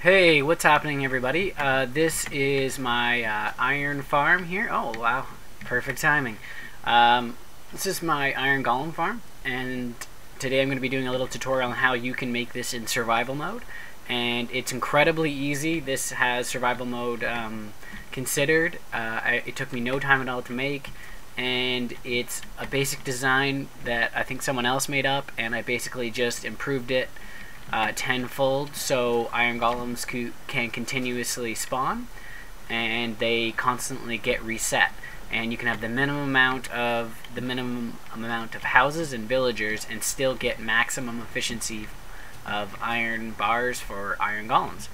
Hey, what's happening, everybody? This is my iron farm here. Oh, wow. Perfect timing. This is my iron golem farm, and today I'm going to be doing a little tutorial on how you can make this in survival mode. And it's incredibly easy. This has survival mode considered. It took me no time at all to make, and it's a basic design that I think someone else made up, and I basically just improved it tenfold, so iron golems can continuously spawn, and they constantly get reset. And you can have the minimum amount of houses and villagers, and still get maximum efficiency of iron bars for iron golems.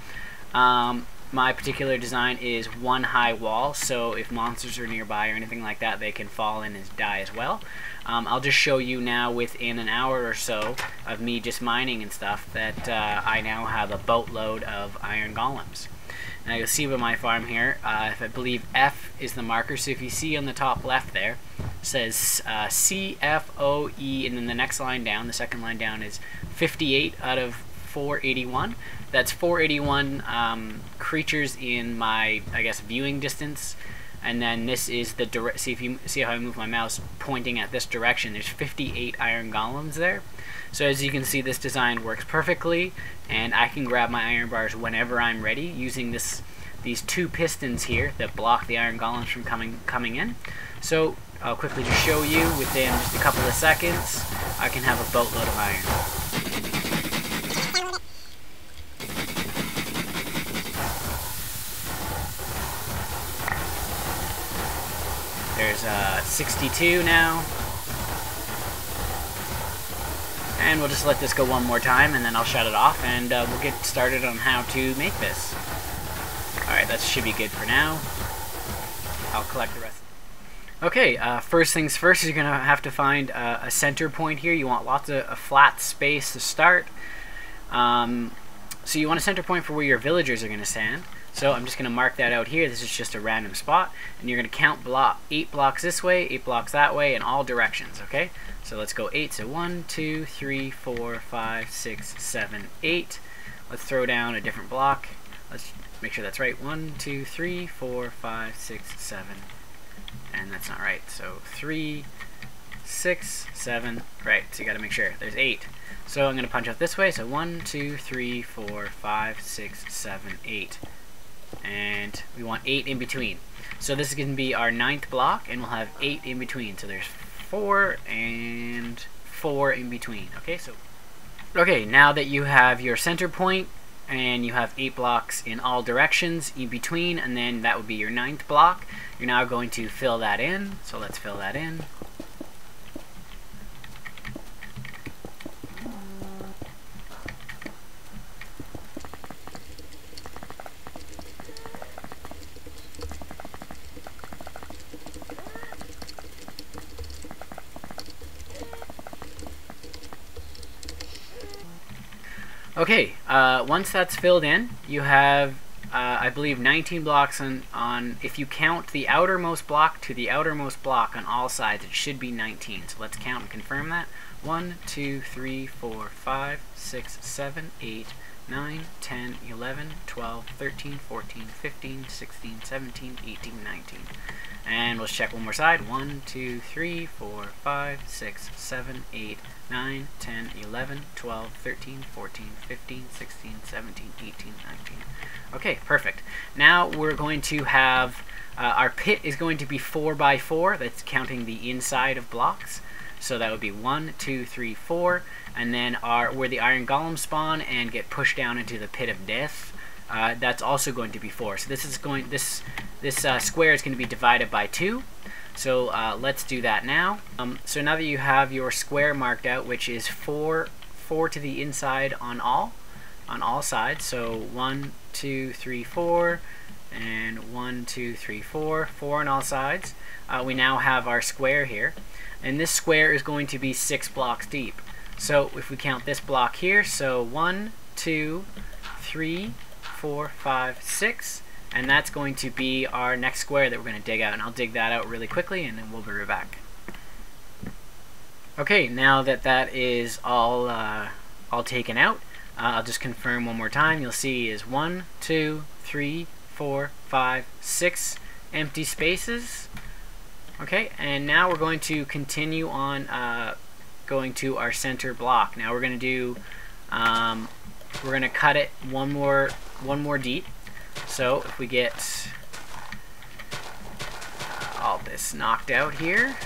My particular design is one high wall, so if monsters are nearby or anything like that, they can fall in and die as well. I'll just show you now, within an hour or so of me just mining and stuff, that I now have a boatload of iron golems. Now you'll see with my farm here, if I believe F is the marker, so if you see on the top left there, it says CFOE, and then the next line down, the second line down, is 58 out of 481. That's 481 creatures in my, I guess, viewing distance. And then this is the direct. See, if you see how I move my mouse pointing at this direction, there's 58 iron golems there. So as you can see, this design works perfectly, and I can grab my iron bars whenever I'm ready using these two pistons here that block the iron golems from coming in. So I'll quickly just show you, within just a couple of seconds, I can have a boatload of iron. There's 62 now. And we'll just let this go one more time, and then I'll shut it off, and we'll get started on how to make this. Alright, that should be good for now. I'll collect the rest. Okay, first things first, you're going to have to find a center point here. You want lots of flat space to start. So you want a center point for where your villagers are going to stand. So I'm just going to mark that out here. This is just a random spot, and you're going to count 8 blocks this way, 8 blocks that way, in all directions, okay? So let's go 8. So 1, 2, 3, 4, 5, 6, 7, 8. Let's throw down a different block. Let's make sure that's right. 1, 2, 3, 4, 5, 6, 7. And that's not right. So 3, 6, 7. Right, so you got to make sure. There's 8. So I'm going to punch out this way. So 1, 2, 3, 4, 5, 6, 7, 8. And we want 8 in between. So this is going to be our 9th block, and we'll have 8 in between. So there's 4 and 4 in between. Okay, now that you have your center point, and you have 8 blocks in all directions in between, and then that would be your 9th block, you're now going to fill that in. So let's fill that in. Okay, once that's filled in, you have, I believe, 19 blocks on, if you count the outermost block to the outermost block on all sides, it should be 19. So let's count and confirm that. 1, 2, 3, 4, 5, 6, 7, 8, 9, 10, 11, 12, 13, 14, 15, 16, 17, 18, 19. And let's check one more side. 1, 2, 3, 4, 5, 6, 7, 8, 9, 10, 11, 12, 13, 14, 15, 16, 17, 18, 19. Okay, perfect. Now we're going to have, our pit is going to be 4 by 4. That's counting the inside of blocks. So that would be 1, 2, 3, 4. And then where the iron golems spawn and get pushed down into the pit of death, that's also going to be 4. So this square is going to be divided by 2. So let's do that now. So now that you have your square marked out, which is 4 to the inside on all sides. So 1, 2, 3, 4, and 1, 2, 3, 4, 4 on all sides. We now have our square here, and this square is going to be 6 blocks deep. So if we count this block here, so 1, 2, 3, 4, 5, 6. And that's going to be our next square that we're going to dig out. And I'll dig that out really quickly, and then we'll be right back. Okay, now that that is all taken out, I'll just confirm one more time. You'll see is 1, 2, 3, 4, 5, 6 empty spaces. Okay, and now we're going to continue on going to our center block. Now we're going to do, we're going to cut it one more deep. So if we get all this knocked out here,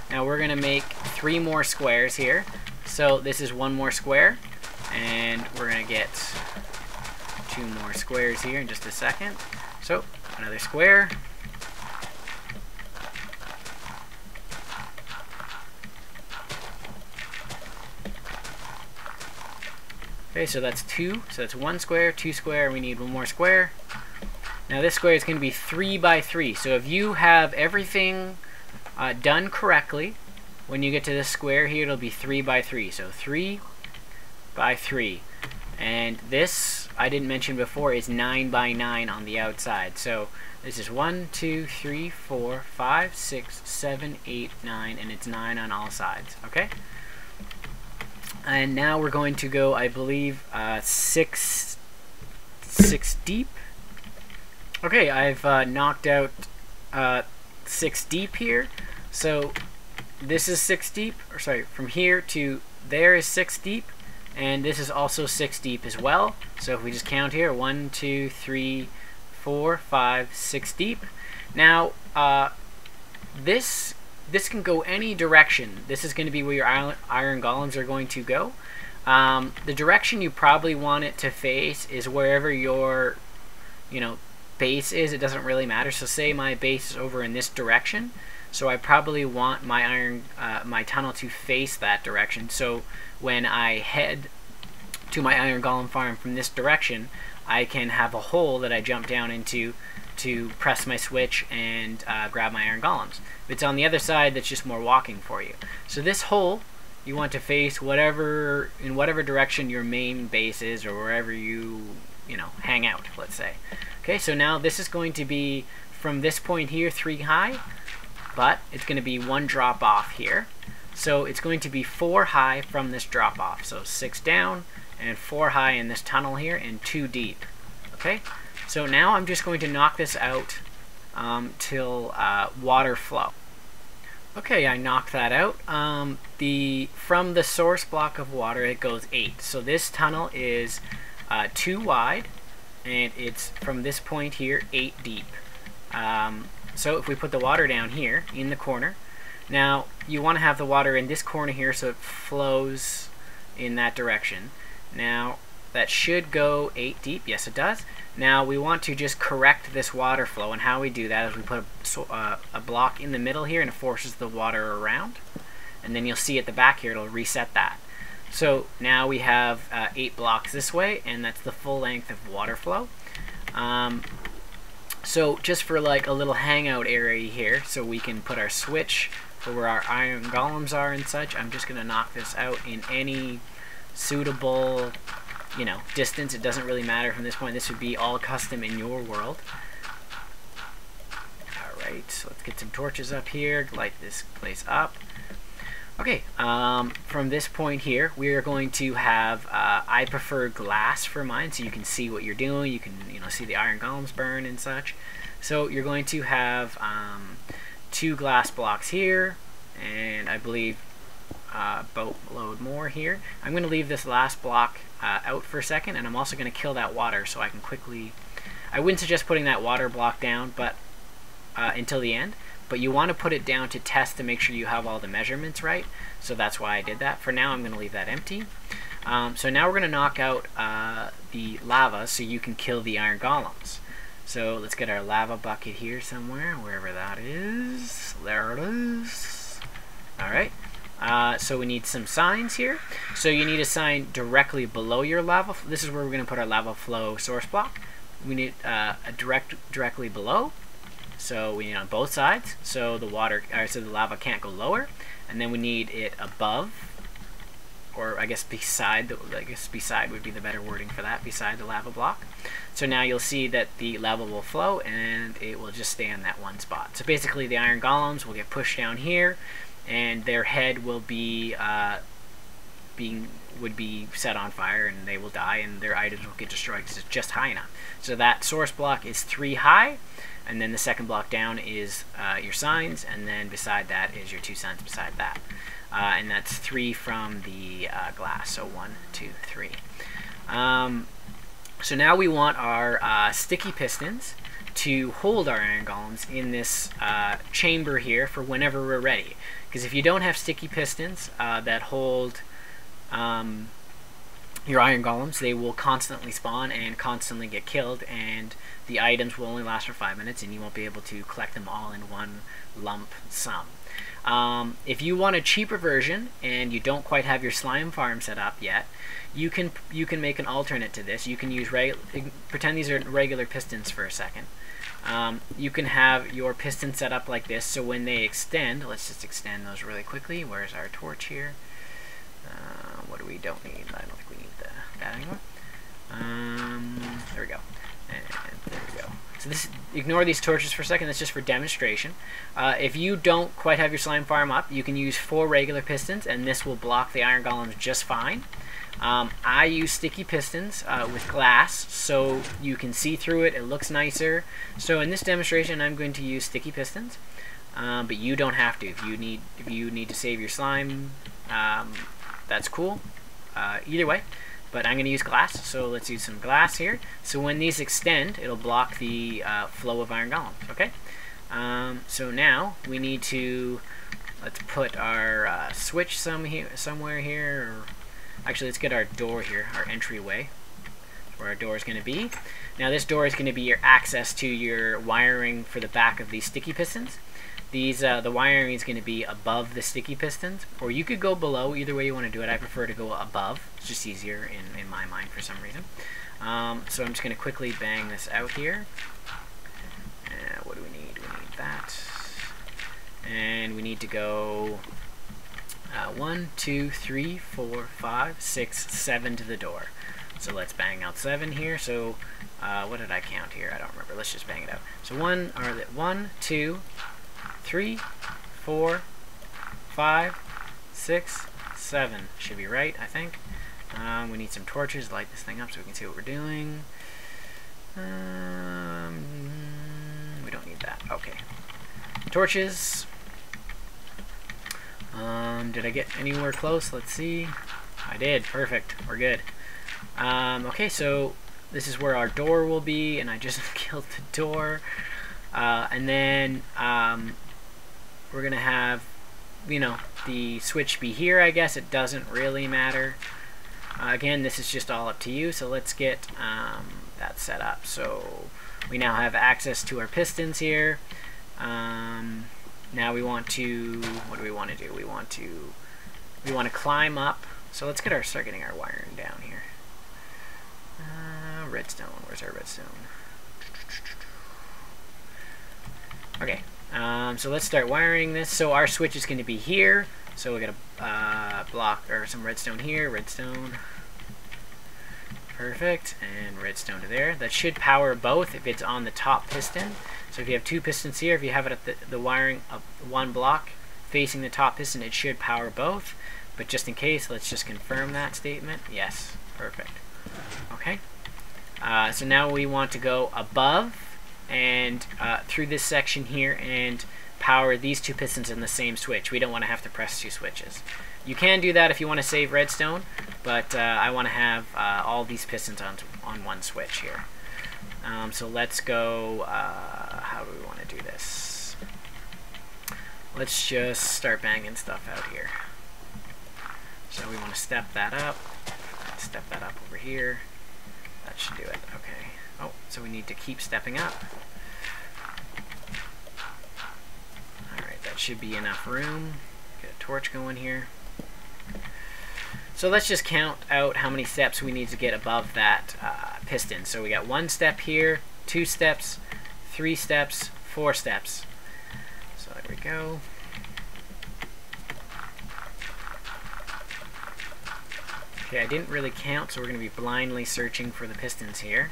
now we're going to make 3 more squares here. So this is 1 more square, and we're going to get 2 more squares here in just a second. So another square. Okay, so that's 2. So that's 1 square, 2 square, we need 1 more square. Now this square is going to be 3 by 3. So if you have everything done correctly, when you get to this square here, it'll be 3 by 3. So 3 by 3. And this, I didn't mention before, is 9 by 9 on the outside. So this is 1, 2, 3, 4, 5, 6, 7, 8, 9, and it's 9 on all sides. Okay? And now we're going to go, I believe, 6 deep. Okay, I've knocked out 6 deep here. So this is 6 deep, or sorry, from here to there is 6 deep, and this is also 6 deep as well. So if we just count here, 1, 2, 3, 4, 5, 6 deep. Now this can go any direction. This is going to be where your iron golems are going to go. The direction you probably want it to face is wherever your, base is. It doesn't really matter. So say my base is over in this direction. So I probably want my my tunnel to face that direction. So when I head to my iron golem farm from this direction, I can have a hole that I jump down into to press my switch and grab my iron golems. If it's on the other side, that's just more walking for you. So this hole, you want to face in whatever direction your main base is, or wherever you hang out, let's say. Okay, so now this is going to be from this point here 3 high, but it's going to be 1 drop off here. So it's going to be 4 high from this drop off. So 6 down and 4 high in this tunnel here and 2 deep. Okay, so now I'm just going to knock this out till water flow. Okay, I knocked that out. From the source block of water, it goes 8. So this tunnel is 2 wide, and it's from this point here 8 deep. So if we put the water down here in the corner, now you want to have the water in this corner here so it flows in that direction. Now that should go 8 deep. Yes, it does. Now we want to just correct this water flow, and how we do that is we put a block in the middle here, and it forces the water around, and then you'll see at the back here it'll reset that. So now we have 8 blocks this way, and that's the full length of water flow. So just for like a little hangout area here, so we can put our switch for where our iron golems are and such, I'm just going to knock this out in any suitable distance. It doesn't really matter from this point. This would be all custom in your world. Alright, so let's get some torches up here, light this place up. Okay, from this point here, we are going to have, I prefer glass for mine, so you can see what you're doing. You can, see the iron golems burn and such. So you're going to have 2 glass blocks here, and I believe boatload more here. I'm going to leave this last block out for a second, and I'm also going to kill that water so I can quickly... I wouldn't suggest putting that water block down but until the end, but you want to put it down to test to make sure you have all the measurements right, so that's why I did that. For now I'm going to leave that empty. So now we're going to knock out the lava so you can kill the iron golems. So let's get our lava bucket here somewhere, wherever that is. There it is. Alright. So we need some signs here. So you need a sign directly below your lava. This is where we're going to put our lava flow source block. We need a directly below. So we need on both sides. So the lava can't go lower. And then we need it above, or I guess beside. Beside would be the better wording for that. Beside the lava block. So now you'll see that the lava will flow and it will just stay in that one spot. So basically the iron golems will get pushed down here, and their head will be would be set on fire, and they will die, and their items will get destroyed because it's just high enough. So that source block is 3 high, and then the second block down is your signs, and then beside that is your 2 signs beside that. And that's 3 from the glass, so 1, 2, 3. So now we want our sticky pistons to hold our iron golems in this chamber here for whenever we're ready. Because if you don't have sticky pistons that hold your iron golems, they will constantly spawn and constantly get killed, and the items will only last for 5 minutes, and you won't be able to collect them all in one lump sum. If you want a cheaper version and you don't quite have your slime farm set up yet, you can make an alternate to this. You can use pretend these are regular pistons for a second. You can have your piston set up like this, so when they extend, let's just extend those really quickly. Where's our torch here? What do we don't need? I don't think we need that anymore. There we go. And there we go. So this, ignore these torches for a second. That's just for demonstration. If you don't quite have your slime farm up, you can use 4 regular pistons, and this will block the iron golems just fine. I use sticky pistons with glass, so you can see through it. It looks nicer. So in this demonstration, I'm going to use sticky pistons, but you don't have to. If you need to save your slime, that's cool. Either way. But I'm going to use glass, so let's use some glass here. So when these extend, it'll block the flow of iron golems, okay? So now we need to, let's put our switch somewhere here. Actually, let's get our door here, our entryway, where our door is going to be. Now this door is going to be your access to your wiring for the back of these sticky pistons. The wiring is going to be above the sticky pistons, or you could go below. Either way you want to do it. I prefer to go above. It's just easier in my mind for some reason. So I'm just going to quickly bang this out here. What do we need? We need that. And we need to go 1, 2, 3, 4, 5, 6, 7 to the door. So let's bang out 7 here. So what did I count here? I don't remember. Let's just bang it out. So 1, 2, 3, 4, 5, 6, 7 should be right, I think. We need some torches to light this thing up so we can see what we're doing. We don't need that. Okay. Torches. Did I get anywhere close? Let's see. I did. Perfect. We're good. Okay, so this is where our door will be, and I just killed the door. And then we're going to have, the switch be here, I guess. It doesn't really matter. Again, this is just all up to you, so let's get that set up. So we now have access to our pistons here. Now we want to, what do we want to do? We want to climb up. So let's start getting our wiring down here. Redstone, where's our redstone? Okay, so let's start wiring this. So our switch is going to be here. So we got a block or some redstone here, redstone. Perfect, and redstone to there. That should power both if it's on the top piston. So if you have 2 pistons here, if you have it at the wiring of 1 block facing the top piston, it should power both. But just in case, let's just confirm that statement. Yes, perfect. Okay. So now we want to go above and through this section here and power these 2 pistons in the same switch. We don't want to have to press 2 switches. You can do that if you want to save redstone, but I want to have all these pistons on 1 switch here. So let's go, how do we want to do this? Let's just start banging stuff out here. So we want to step that up over here. That should do it. Okay. Oh, so we need to keep stepping up. Alright, that should be enough room. Get a torch going here. So let's just count out how many steps we need to get above that piston. So we got 1 step here, 2 steps, 3 steps, 4 steps. So there we go. Okay, I didn't really count, so we're going to be blindly searching for the pistons here.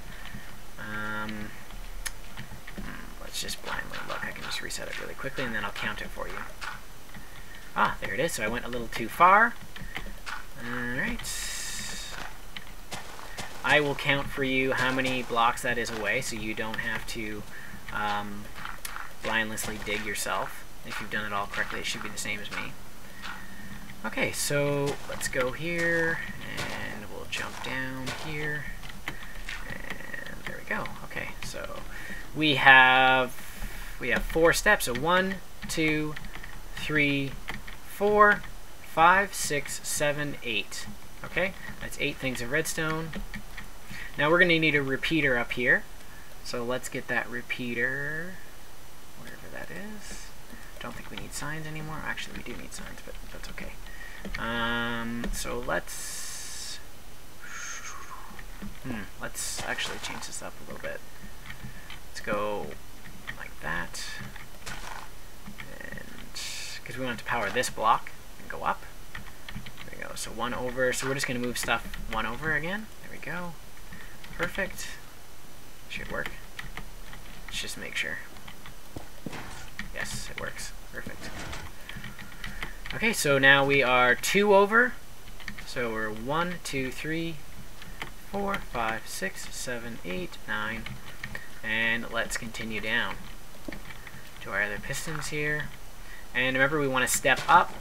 Let's just blindly look. I can just reset it really quickly, and then I'll count it for you. Ah, there it is. So I went a little too far. Alright. I will count for you how many blocks that is away, so you don't have to blindlessly dig yourself. If you've done it all correctly, it should be the same as me. Okay, so let's go here, and we'll jump down here, and there we go. Okay, so we have 4 steps. So 1, 2, 3, 4, 5, 6, 7, 8. Okay, that's 8 things of redstone. Now we're going to need a repeater up here. So let's get that repeater, wherever that is. Don't think we need signs anymore. Actually, we do need signs, but that's okay. So let's actually change this up a little bit. Let's go like that, and because we want to power this block and go up. There we go. So 1 over. So we're just going to move stuff 1 over again. There we go. Perfect. Should work. Let's just make sure. Yes, it works. Perfect. Okay, so now we are 2 over. So we're 1, 2, 3, 4, 5, 6, 7, 8, 9. And let's continue down to our other pistons here. And remember, we want to step up.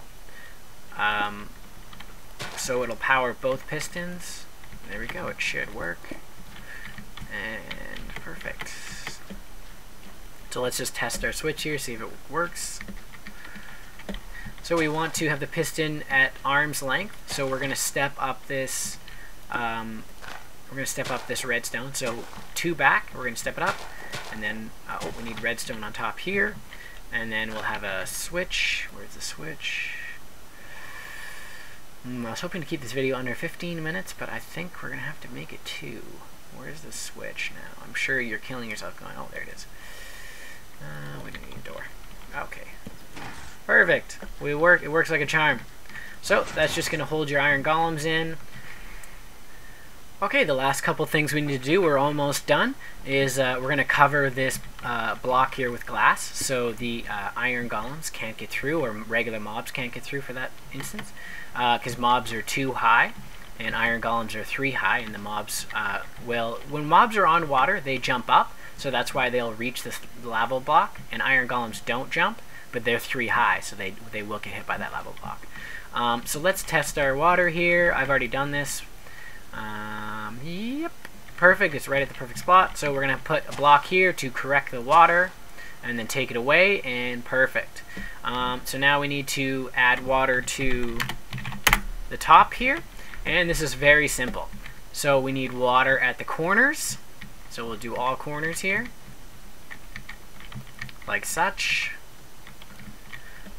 So it'll power both pistons. There we go, it should work. And perfect. So let's just test our switch here, see if it works. So we want to have the piston at arm's length. So we're going to step up this. Redstone. So 2 back. We're going to step it up, and then we need redstone on top here, and then we'll have a switch. Where's the switch? I was hoping to keep this video under 15 minutes, but I think we're going to have to make it 2. Where's the switch now? I'm sure you're killing yourself going, oh, there it is. We don't need a door. Okay. Perfect. It works like a charm. So that's just going to hold your iron golems in. Okay, the last couple things we need to do, we're almost done, is we're going to cover this block here with glass, so the iron golems can't get through, or regular mobs can't get through for that instance, because mobs are 2 high, and iron golems are 3 high, and the mobs when mobs are on water, they jump up, so that's why they'll reach this lava block, and iron golems don't jump, but they're 3 high, so they will get hit by that lava block. So let's test our water here. I've already done this. Yep, perfect. It's right at the perfect spot. So we're going to put a block here to correct the water, and then take it away, and perfect. So now we need to add water to the top here, and this is very simple. So we need water at the corners. So we'll do all corners here, like such.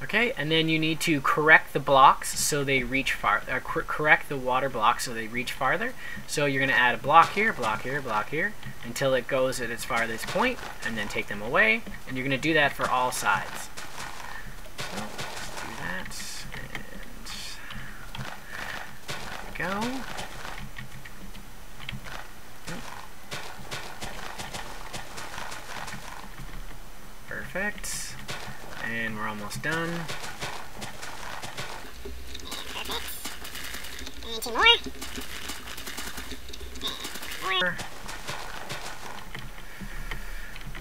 Okay, and then you need to correct the blocks so they reach far. Correct the water blocks so they reach farther. So you're going to add a block here, block here, block here, until it goes at its farthest point, and then take them away. And you're going to do that for all sides. So let's do that, and there we go. Perfect. And we're almost done. Perfect. And 2 more.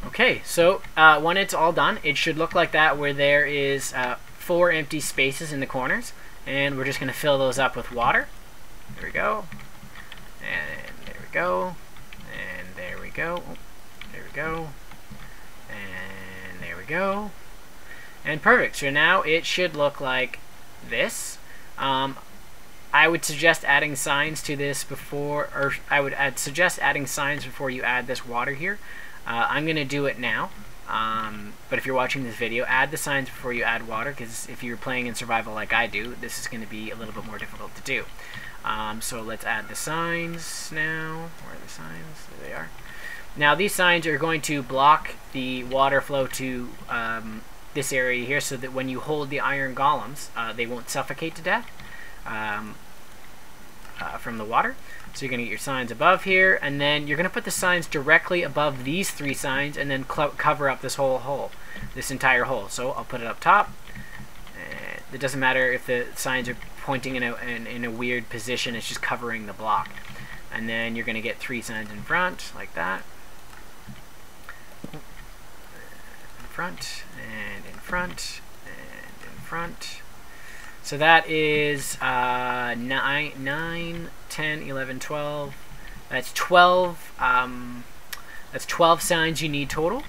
Okay, so when it's all done, it should look like that, where there is 4 empty spaces in the corners, and we're just going to fill those up with water. There we go. And there we go. And there we go. Oh, there we go. And there we go. And perfect. So now it should look like this. I would suggest adding signs to this before, or suggest adding signs before you add this water here. I'm going to do it now. But if you're watching this video, add the signs before you add water, because if you're playing in survival like I do, this is going to be a little bit more difficult to do. So let's add the signs now. Where are the signs? There they are. Now these signs are going to block the water flow to this area here, so that when you hold the iron golems, they won't suffocate to death from the water. So you're going to get your signs above here, and then you're going to put the signs directly above these 3 signs, and then cover up this whole hole, this entire hole. So I'll put it up top. It doesn't matter if the signs are pointing in a weird position. It's just covering the block. And then you're going to get 3 signs in front, like that. In front, and in front, and in front. So that is 9, 10, 11, 12. That's 12. That's 12 signs you need total.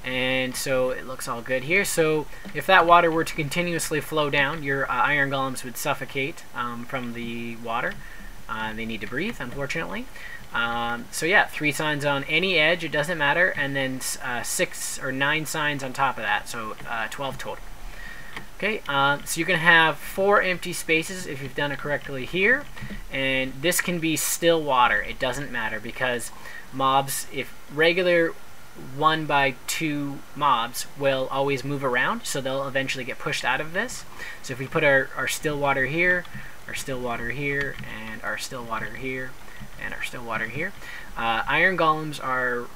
And so it looks all good here. So if that water were to continuously flow down, your iron golems would suffocate from the water. They need to breathe, unfortunately. So yeah, 3 signs on any edge, it doesn't matter, and then 6 or 9 signs on top of that, so 12 total. Okay, so you can have 4 empty spaces if you've done it correctly here, and this can be still water. It doesn't matter because mobs, if regular 1 by 2 mobs will always move around, so they'll eventually get pushed out of this. So if we put our still water here, our still water here, and our still water here, and our still water here, iron golems are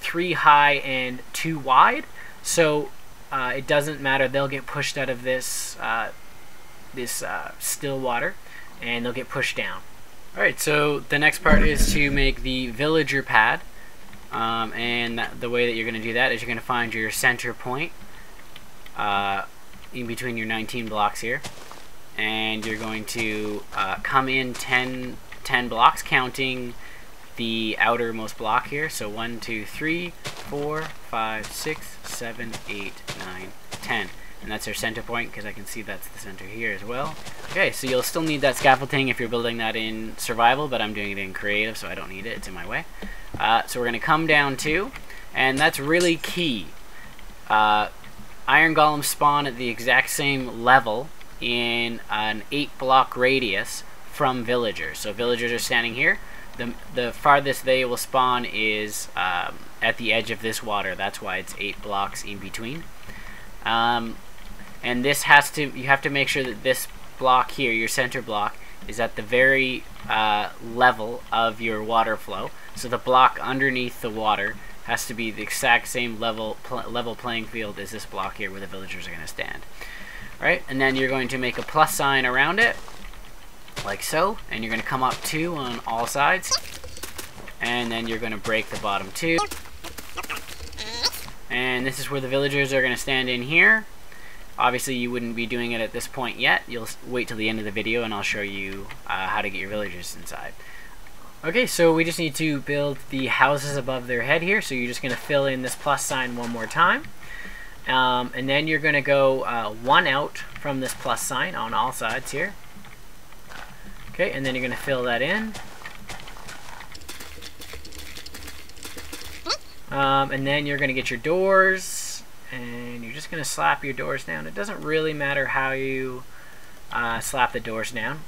3 high and 2 wide, so it doesn't matter. They'll get pushed out of this still water, and they'll get pushed down. Alright, so the next part is to make the villager pad. And the way that you're going to do that is you're going to find your center point in between your 19 blocks here, and you're going to come in 10 blocks, counting the outermost block here. So 1, 2, 3, 4, 5, 6, 7, 8, 9, 10. And that's our center point, because I can see that's the center here as well. Okay, so you'll still need that scaffolding if you're building that in survival, but I'm doing it in creative, so I don't need it. It's in my way. So we're going to come down to, and that's really key. Iron golems spawn at the exact same level in an 8-block radius from villagers. So villagers are standing here. The farthest they will spawn is at the edge of this water. That's why it's 8 blocks in between. And this has to, you have to make sure that this block here, your center block, is at the very level of your water flow. So the block underneath the water has to be the exact same level playing field as this block here where the villagers are going to stand. Right? And then you're going to make a plus sign around it, like so, and you're going to come up 2 on all sides, and then you're going to break the bottom 2. And this is where the villagers are going to stand in here. Obviously you wouldn't be doing it at this point yet. You'll wait till the end of the video and I'll show you how to get your villagers inside. Okay, so we just need to build the houses above their head here. So you're just going to fill in this plus sign one more time. And then you're going to go 1 out from this plus sign on all sides here. Okay, and then you're going to fill that in. And then you're going to get your doors, and you're just going to slap your doors down. It doesn't really matter how you slap the doors down.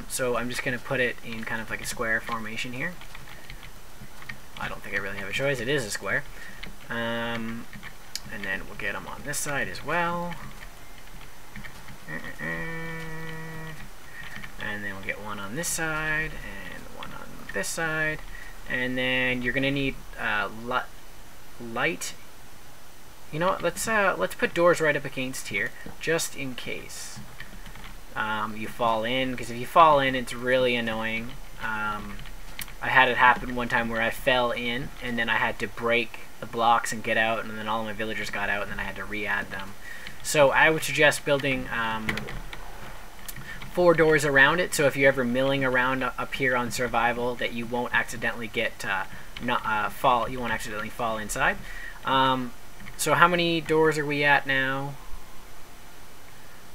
So I'm just going to put it in kind of like a square formation here. I don't think I really have a choice. It is a square. And then we'll get them on this side as well. And then we'll get 1 on this side, and 1 on this side. And then you're going to need light. You know what? Let's put doors right up against here, just in case you fall in. Because if you fall in, it's really annoying. I had it happen one time where I fell in, and then I had to break the blocks and get out, and then all of my villagers got out, and then I had to re-add them. So I would suggest building 4 doors around it, so if you're ever milling around up here on survival, that you won't accidentally get you won't accidentally fall inside. So how many doors are we at now?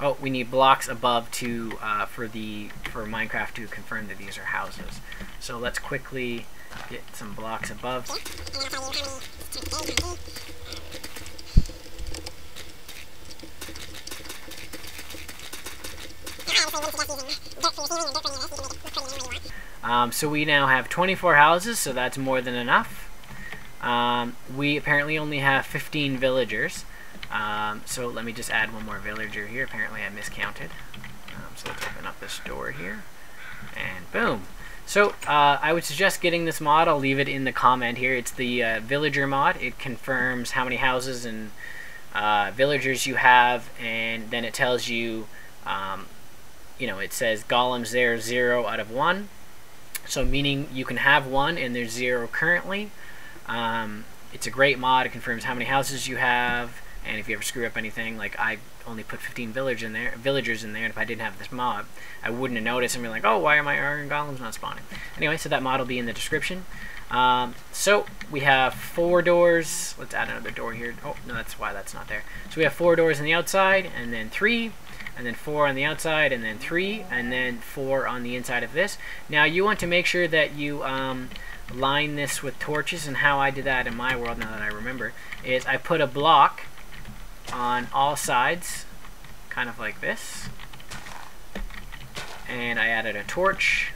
Oh, we need blocks above to for Minecraft to confirm that these are houses. So let's quickly get some blocks above. So we now have 24 houses, so that's more than enough. We apparently only have 15 villagers. So let me just add 1 more villager here. Apparently I miscounted. So let's open up this door here. And boom. So I would suggest getting this mod. I'll leave it in the comment here. It's the villager mod. It confirms how many houses and villagers you have, and then it tells you you know, it says golems there 0 out of 1. So meaning you can have 1 and there's 0 currently. It's a great mod. It confirms how many houses you have, and if you ever screw up anything, like I only put 15 villagers in there, and if I didn't have this mod, I wouldn't have noticed and be like, oh, why are my iron golems not spawning? Anyway, so that mod will be in the description. So we have 4 doors. Let's add another door here. Oh, no, that's why that's not there. So we have 4 doors on the outside, and then 3, and then 4 on the outside, and then 3, and then 4 on the inside of this. Now you want to make sure that you line this with torches, and how I did that in my world, now that I remember, is I put a block on all sides, kind of like this, and I added a torch.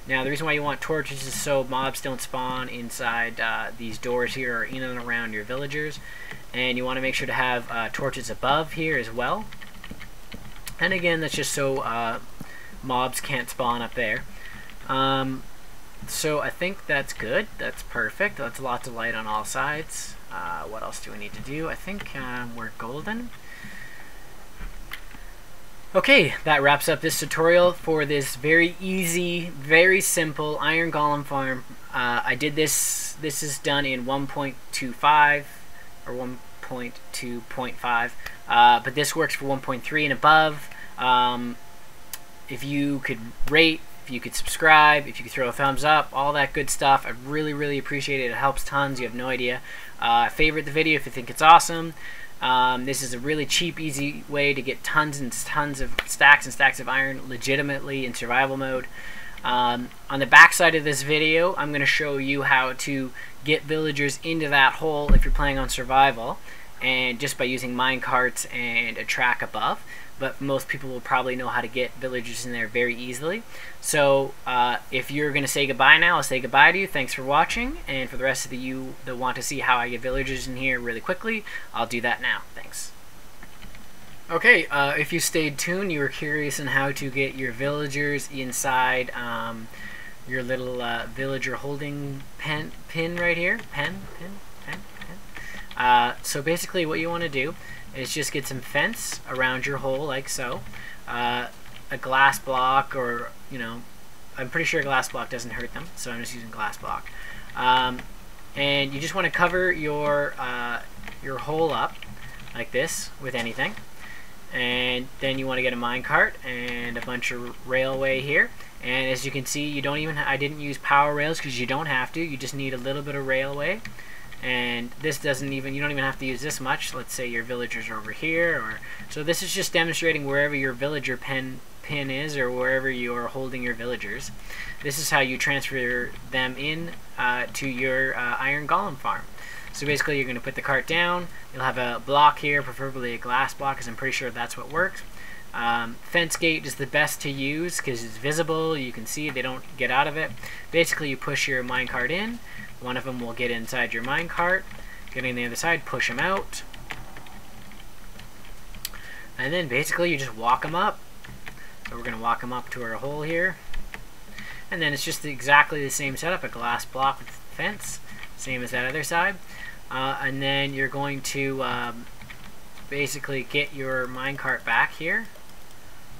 Now the reason why you want torches is so mobs don't spawn inside these doors here or in and around your villagers, and you want to make sure to have torches above here as well. And again, that's just so mobs can't spawn up there. So I think that's good. That's perfect. That's lots of light on all sides. What else do we need to do? I think we're golden. Okay, that wraps up this tutorial for this very easy, very simple iron golem farm. I did this. This is done in 1.25 or 1.2.5, but this works for 1.3 and above. If you could rate, if you could subscribe, if you could throw a thumbs up, all that good stuff, I really, really appreciate it. It helps tons. You have no idea. Favorite the video if you think it's awesome. This is a really cheap, easy way to get tons and tons of stacks and stacks of iron legitimately in survival mode. On the back side of this video, I'm going to show you how to get villagers into that hole if you're playing on survival, and just by using mine carts and a track above. But most people will probably know how to get villagers in there very easily. So if you're going to say goodbye now, I'll say goodbye to you. Thanks for watching. And for the rest of you that want to see how I get villagers in here really quickly, I'll do that now. Thanks. Okay, if you stayed tuned, you were curious on how to get your villagers inside your little villager holding pin right here. Pen. So basically what you want to do is just get some fence around your hole like so. A glass block, or, you know, I'm pretty sure a glass block doesn't hurt them, so I'm just using glass block. And you just want to cover your hole up like this with anything. And then you want to get a minecart and a bunch of railway here. And as you can see, you don't even, I didn't use power rails because you don't have to. You just need a little bit of railway. And this doesn't even, you don't even have to use this much. Let's say your villagers are over here, or so this is just demonstrating wherever your villager pin is, or wherever you are holding your villagers. This is how you transfer them in to your iron golem farm. So basically you're going to put the cart down, you'll have a block here, preferably a glass block, because I'm pretty sure that's what works. Fence gate is the best to use because it's visible, you can see they don't get out of it. Basically you push your minecart in, one of them will get inside your minecart, getting the other side, push them out, and then basically you just walk them up. So we're going to walk them up to our hole here, and then it's just exactly the same setup, a glass block with fence, same as that other side. And then you're going to basically get your minecart back here.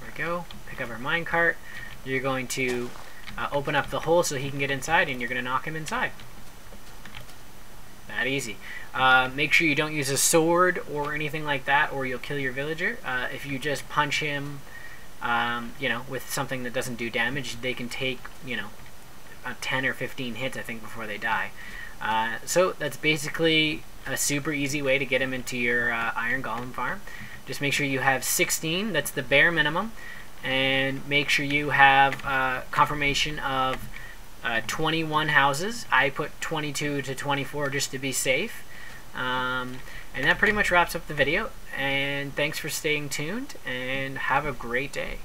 There we go. Pick up our minecart. You're going to open up the hole so he can get inside, and you're going to knock him inside. That easy. Make sure you don't use a sword or anything like that, or you'll kill your villager. If you just punch him, you know, with something that doesn't do damage, they can take, you know, 10 or 15 hits, I think, before they die. So that's basically a super easy way to get them into your iron golem farm. Just make sure you have 16, that's the bare minimum, and make sure you have confirmation of 21 houses. I put 22 to 24 just to be safe. And that pretty much wraps up the video, and thanks for staying tuned, and have a great day.